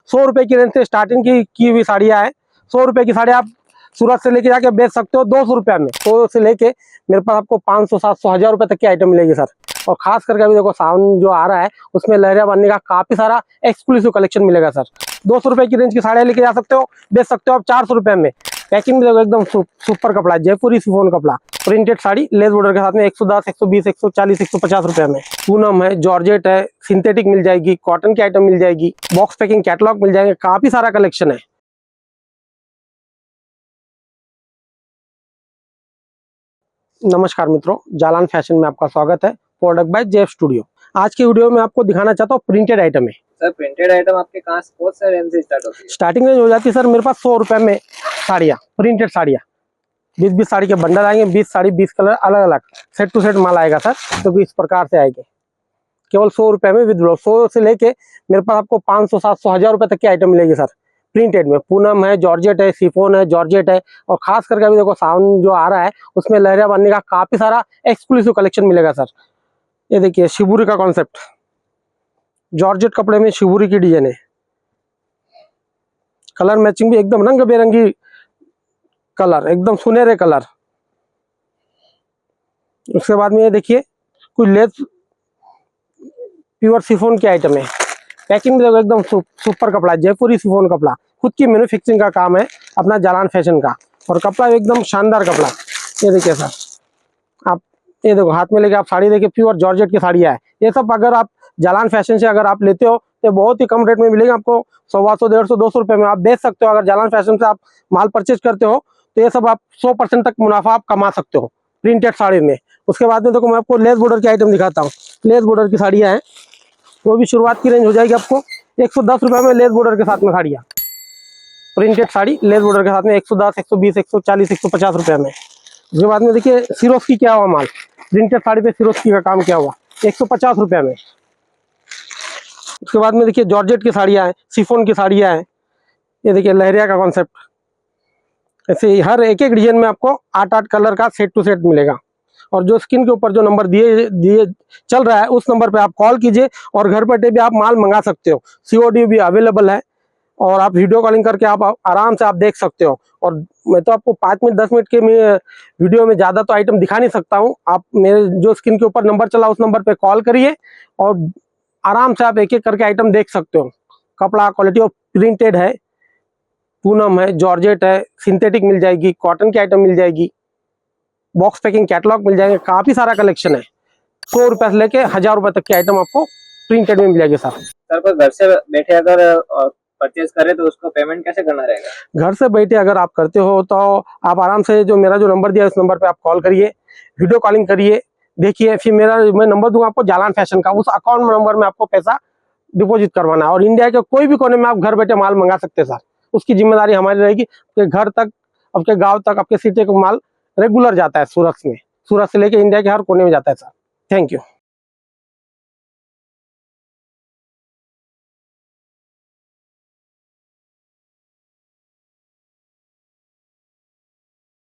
100 रुपए की रेंज से स्टार्टिंग की हुई साड़ियाँ हैं। 100 रुपए की साड़ी आप सूरत से लेके जाके बेच सकते हो 200 रुपये में। 100 से लेके मेरे पास आपको 500, 700, 1000 रुपए तक की आइटम मिलेगी सर। और खास करके अभी देखो सावन जो आ रहा है उसमें लहरिया बनने का काफी सारा एक्सक्लूसिव कलेक्शन मिलेगा सर। 200 रुपए की रेंज की साड़ियाँ लेके जा सकते हो, बेच सकते हो आप 400 रुपए में। पैकिंग भी देखो एकदम सुपर कपड़ा, जयपुरी शिफॉन कपड़ा, प्रिंटेड साड़ी लेस बॉर्डर के साथ में 110, 120, 140, 150 रुपए में। पूनम है, जॉर्जेट है, सिंथेटिक मिल जाएगी, कॉटन की आइटम मिल जाएगी, बॉक्स पैकिंग कैटलॉग मिल जाएंगे, काफी सारा कलेक्शन है। नमस्कार मित्रों, जालान फैशन में आपका स्वागत है। Product bye Jeff studio. आज की वीडियो में आपको दिखाना चाहता हूँ प्रिंटेड आइटम है। सर प्रिंटेड आइटम आपके कहाँ से, कौन सा रेंज से स्टार्ट होती है? स्टार्टिंग रेंज हो जाती है सर मेरे पास 100 रुपए में साड़ियाँ, प्रिंटेड साड़ियाँ। 20-20 साड़ी के बंडल आएंगे, 20 साड़ी 20 कलर अलग अलग, सेट टू सेट माल आएगा सर। तो इस प्रकार से आएंगे केवल 100 रुपए में विद ब्लाउज। 100 से लेके मेरे पास आपको 500, 700, 1000 रुपए तक की आइटम मिलेगी सर प्रिंटेड में। पूनम है, जॉर्जेट है, शिफॉन है, जॉर्जेट है। और खास करके अभी देखो सावन जो आ रहा है उसमें लहरिया बनने का काफी सारा एक्सक्लूसिव कलेक्शन मिलेगा सर। ये देखिए शिबूरी का कॉन्सेप्ट, जॉर्जेट कपड़े में शिबूरी की डिजाइन है, कलर मैचिंग भी एकदम रंग बेरंगी कलर, एकदम सुनहरे कलर। उसके बाद में ये देखिए कुछ लेस प्योर शिफॉन की आइटम है। पैकिंग भी देखो एकदम सुपर कपड़ा, जयपुरी शिफॉन कपड़ा, खुद की मैन्युफैक्चरिंग का काम है अपना जालान फैशन का। और कपड़ा एकदम शानदार कपड़ा। ये देखिए सर, आप ये देखो हाथ में लेके आप साड़ी देखिए, प्योर जॉर्जेट की साड़ियाँ है ये सब। अगर आप जालान फैशन से अगर आप लेते हो तो बहुत ही कम रेट में मिलेगा आपको, 125, 150, 200 रुपये में आप बेच सकते हो। अगर जालान फैशन से आप माल परचेज करते हो तो ये सब आप 100% तक मुनाफा आप कमा सकते हो प्रिंटेड साड़ी में। उसके बाद में देखो मैं आपको लेस बॉर्डर की आइटम दिखाता हूँ। लेस बॉर्डर की साड़ियाँ हैं, वो भी शुरुआत की रेंज हो जाएगी आपको 110 रुपये में। लेस बॉर्डर के साथ में साड़ियाँ, प्रिंटेड साड़ी लेस बॉर्डर के साथ में 110, 120, 140, 150 रुपये में। उसके बाद में देखिए सिरोस्की क्या हुआ माल, प्रिंटेड साड़ी पे सिरोस्की का काम क्या हुआ 150 रुपये में। उसके बाद में देखिए जॉर्जेट की साड़ियाँ हैं, शिफॉन की साड़ियाँ हैं। ये देखिए लहरिया का कॉन्सेप्ट, ऐसे हर एक एक डिजाइन में आपको 8-8 कलर का सेट टू सेट मिलेगा। और जो स्क्रीन के ऊपर जो नंबर दिए दिए चल रहा है उस नंबर पे आप कॉल कीजिए और घर बैठे भी आप माल मंगा सकते हो। COD भी अवेलेबल है और आप वीडियो कॉलिंग करके आप आराम से आप देख सकते हो। और मैं तो आपको 5 मिनट 10 मिनट के वीडियो में ज़्यादा तो आइटम दिखा नहीं सकता हूँ। आप मेरे जो स्क्रीन के ऊपर नंबर चला उस नंबर पे कॉल करिए और आराम से आप एक एक करके आइटम देख सकते हो। कपड़ा क्वालिटी और प्रिंटेड है, पूनम है, जॉर्जेट है, सिंथेटिक मिल जाएगी, कॉटन की आइटम मिल जाएगी, बॉक्स पैकिंग कैटलॉग मिल जाएंगे, काफ़ी सारा कलेक्शन है। 100 रुपये से लेके 1000 रुपये तक की आइटम आपको प्रिंटेड में मिल जाएगी सर। सर कोई घर से बैठे अगर परचेज करे तो उसको पेमेंट कैसे करना रहेगा? घर से बैठे अगर आप करते हो तो आप आराम से जो मेरा जो नंबर दिया है उस नंबर पे आप कॉल करिए, वीडियो कॉलिंग करिए, देखिए। फिर मैं नंबर दूंगा आपको जालान फैशन का, उस अकाउंट नंबर में आपको पैसा डिपॉजिट करवाना है। और इंडिया के कोई भी कोने में आप घर बैठे माल मंगा सकते हैं सर। उसकी जिम्मेदारी हमारी रहेगी। आपके घर तक, आपके गाँव तक, आपके सिटी का माल रेगुलर जाता है सूरत में। सूरत से लेके इंडिया के हर कोने में जाता है सर। Thank you.